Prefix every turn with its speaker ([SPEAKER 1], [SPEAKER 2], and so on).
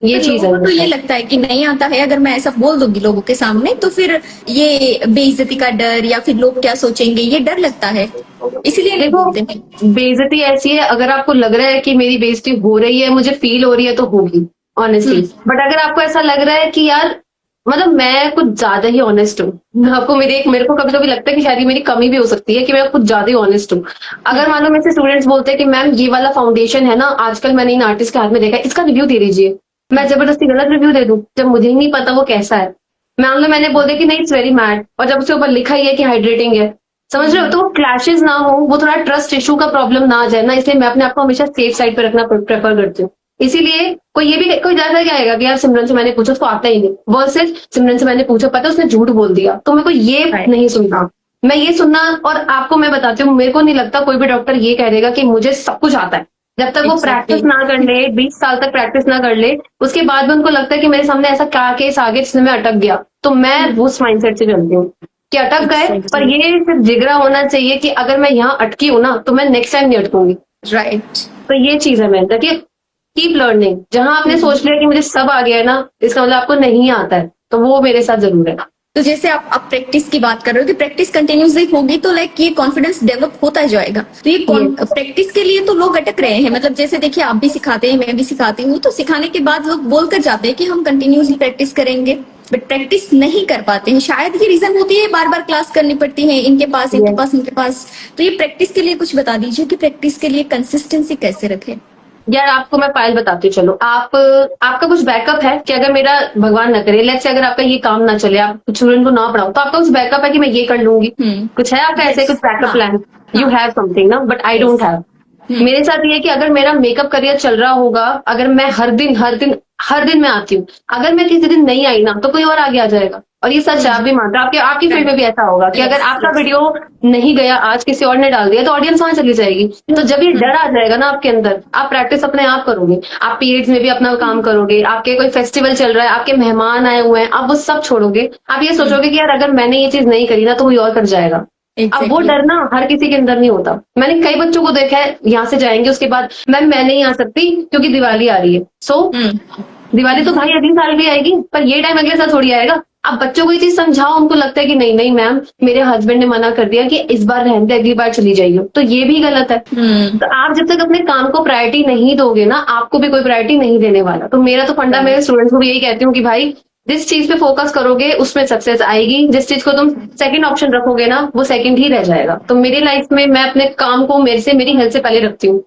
[SPEAKER 1] ये
[SPEAKER 2] फिर
[SPEAKER 1] चीज
[SPEAKER 2] लोगों
[SPEAKER 1] है
[SPEAKER 2] को तो
[SPEAKER 1] मेरे
[SPEAKER 2] ये
[SPEAKER 1] साथ।
[SPEAKER 2] लगता है कि नहीं आता है, अगर मैं ऐसा बोल दूंगी लोगों के सामने तो फिर ये बेइज्जती का डर या फिर लोग क्या सोचेंगे, ये डर लगता है, इसीलिए नहीं
[SPEAKER 1] देखो,
[SPEAKER 2] बोलते हैं।
[SPEAKER 1] बेइज्जती ऐसी है, अगर आपको लग रहा है कि मेरी बेइज्जती हो रही है, मुझे फील हो रही है, तो होगी ऑनेस्टली।
[SPEAKER 2] हम्म।
[SPEAKER 1] बट अगर आपको ऐसा लग रहा है कि यार, मतलब मैं कुछ ज्यादा ही ऑनेस्ट हूँ, आपको मेरे को कभी कभी लगता है कि शायद ये मेरी कमी भी हो सकती है कि मैं कुछ ज्यादा ही ऑनेस्ट हूँ।
[SPEAKER 2] हम्म।
[SPEAKER 1] अगर मान लो मेरे से स्टूडेंट्स बोलते हैं कि मैम ये वाला फाउंडेशन है ना, आजकल मैंने इन आर्टिस्ट के हाथ में देखा है, इसका रिव्यू दे दीजिए। मैं जबरदस्ती गलत रिव्यू दे दूं जब मुझे ही नहीं पता वो कैसा है। मान लो मैंने बोल दिया कि नहीं इट्स वेरी मैट, और जब उसके ऊपर लिखा ही है कि हाइड्रेटिंग है, समझ रहे हो, तो वो क्लैशेस ना हो, वो थोड़ा ट्रस्ट इशू का प्रॉब्लम ना आ जाए ना, इसलिए मैं अपने आप को हमेशा सेफ साइड पे रखना प्रेफर करती हूँ। इसीलिए कोई ज्यादा क्या आएगा कि यार सिमरन से मैंने पूछा, उसको आता ही नहीं, वर्सेस सिमरन से मैंने पूछा, पता है उसने झूठ बोल दिया, तो मेरे को ये नहीं
[SPEAKER 2] राइट।
[SPEAKER 1] सुनना। मैं ये सुनना, और आपको मैं बताती हूँ, मेरे को नहीं लगता कोई भी डॉक्टर ये कह देगा कि मुझे सब कुछ आता है। जब तक वो
[SPEAKER 2] एग्जैक्टली।
[SPEAKER 1] प्रैक्टिस ना कर ले, 20 साल तक प्रैक्टिस ना कर ले, उसके बाद भी उनको लगता है कि मेरे सामने ऐसा क्या केस आ गया जिसमें मैं अटक गया, तो मैं उस माइंडसेट से चलती हूँ कि अटक गए, पर
[SPEAKER 2] एग्जैक्टली।
[SPEAKER 1] ये सिर्फ जिगरा होना चाहिए कि अगर मैं यहाँ अटकी हूं ना, तो मैं नेक्स्ट टाइम नहीं अटकूंगी।
[SPEAKER 2] राइट।
[SPEAKER 1] तो ये चीज है मेरे कि कीप लर्निंग। जहां आपने सोच लिया कि मुझे सब आ गया है ना, इसका मतलब आपको नहीं आता है, तो वो मेरे साथ जरूर है।
[SPEAKER 2] तो जैसे आप प्रैक्टिस की बात कर रहे हो कि प्रैक्टिस कंटिन्यूसली होगी तो लाइक ये कॉन्फिडेंस डेवलप होता जाएगा, तो ये
[SPEAKER 1] ये
[SPEAKER 2] प्रैक्टिस के लिए तो लोग अटक रहे हैं, मतलब जैसे देखिए आप भी सिखाते हैं, मैं भी सिखाती हूँ, तो सिखाने के बाद लोग बोल कर जाते हैं कि हम कंटिन्यूसली प्रैक्टिस करेंगे, बट प्रैक्टिस नहीं कर पाते हैं। शायद ये रीजन होती है बार बार क्लास करनी पड़ती है, इनके पास इनके
[SPEAKER 1] ये
[SPEAKER 2] पास इनके पास। तो ये प्रैक्टिस के लिए कुछ बता दीजिए कि प्रैक्टिस के लिए कंसिस्टेंसी कैसे रखें।
[SPEAKER 1] यार, आपको मैं पायल बताती हूँ, चलो आपका कुछ बैकअप है कि अगर मेरा भगवान न करे, लेट्स से अगर आपका ये काम ना चले, आप स्टूडेंट को ना पढ़ाओ, तो आपका कुछ बैकअप है कि मैं ये कर लूंगी। कुछ है आपका ऐसे
[SPEAKER 2] यस।
[SPEAKER 1] कुछ बैकअप
[SPEAKER 2] हाँ।
[SPEAKER 1] प्लान? यू
[SPEAKER 2] हाँ।
[SPEAKER 1] हैव समथिंग ना, but I don't
[SPEAKER 2] yes.
[SPEAKER 1] Have. मेरे साथ ये है कि अगर मेरा मेकअप करियर चल रहा होगा, अगर मैं हर दिन मैं आती हूँ, अगर मैं किसी दिन नहीं आई ना, तो कोई और आगे आ जाएगा। और ये सच है, आप भी मानते हो, आपकी फील्ड में भी ऐसा होगा कि अगर
[SPEAKER 2] यस।
[SPEAKER 1] आपका
[SPEAKER 2] यस।
[SPEAKER 1] वीडियो नहीं गया, आज किसी और ने डाल दिया, तो ऑडियंस वहां चली जाएगी। तो जब ये डर आ जाएगा ना आपके अंदर, आप प्रैक्टिस अपने आप करोगे, आप पीरियड्स में भी अपना काम करोगे, आपके कोई फेस्टिवल चल रहा है, आपके मेहमान आए हुए हैं, आप वो सब छोड़ोगे, आप ये सोचोगे कि यार अगर मैंने ये चीज नहीं करी ना, तो कोई और कर जाएगा। अब वो
[SPEAKER 2] एग्जैक्टली।
[SPEAKER 1] डर ना हर किसी के अंदर नहीं होता। मैंने कई बच्चों को देखा है, यहाँ से जाएंगे उसके बाद, मैम मैं नहीं आ सकती क्योंकि दिवाली आ रही है। दिवाली तो भाई अगले साल भी आएगी, पर ये टाइम अगले साल थोड़ी आएगा। अब बच्चों को ये चीज समझाओ, उनको लगता है कि नहीं नहीं मैम, मेरे हस्बैंड ने मना कर दिया कि इस बार रहने दे, अगली बार चली जाइए, तो ये भी गलत है। तो आप जब तक अपने काम को प्रायोरिटी नहीं दोगे ना, आपको भी कोई प्रायोरिटी नहीं देने वाला। तो मेरा तो फंडा मेरे स्टूडेंट्स को भी यही कहती हूँ कि भाई जिस चीज पे फोकस करोगे उसमें सक्सेस आएगी, जिस चीज को तुम सेकंड ऑप्शन रखोगे ना, वो सेकंड ही रह जाएगा। तो मेरी लाइफ में मैं अपने काम को मेरे से मेरी हेल्थ से पहले रखती हूँ।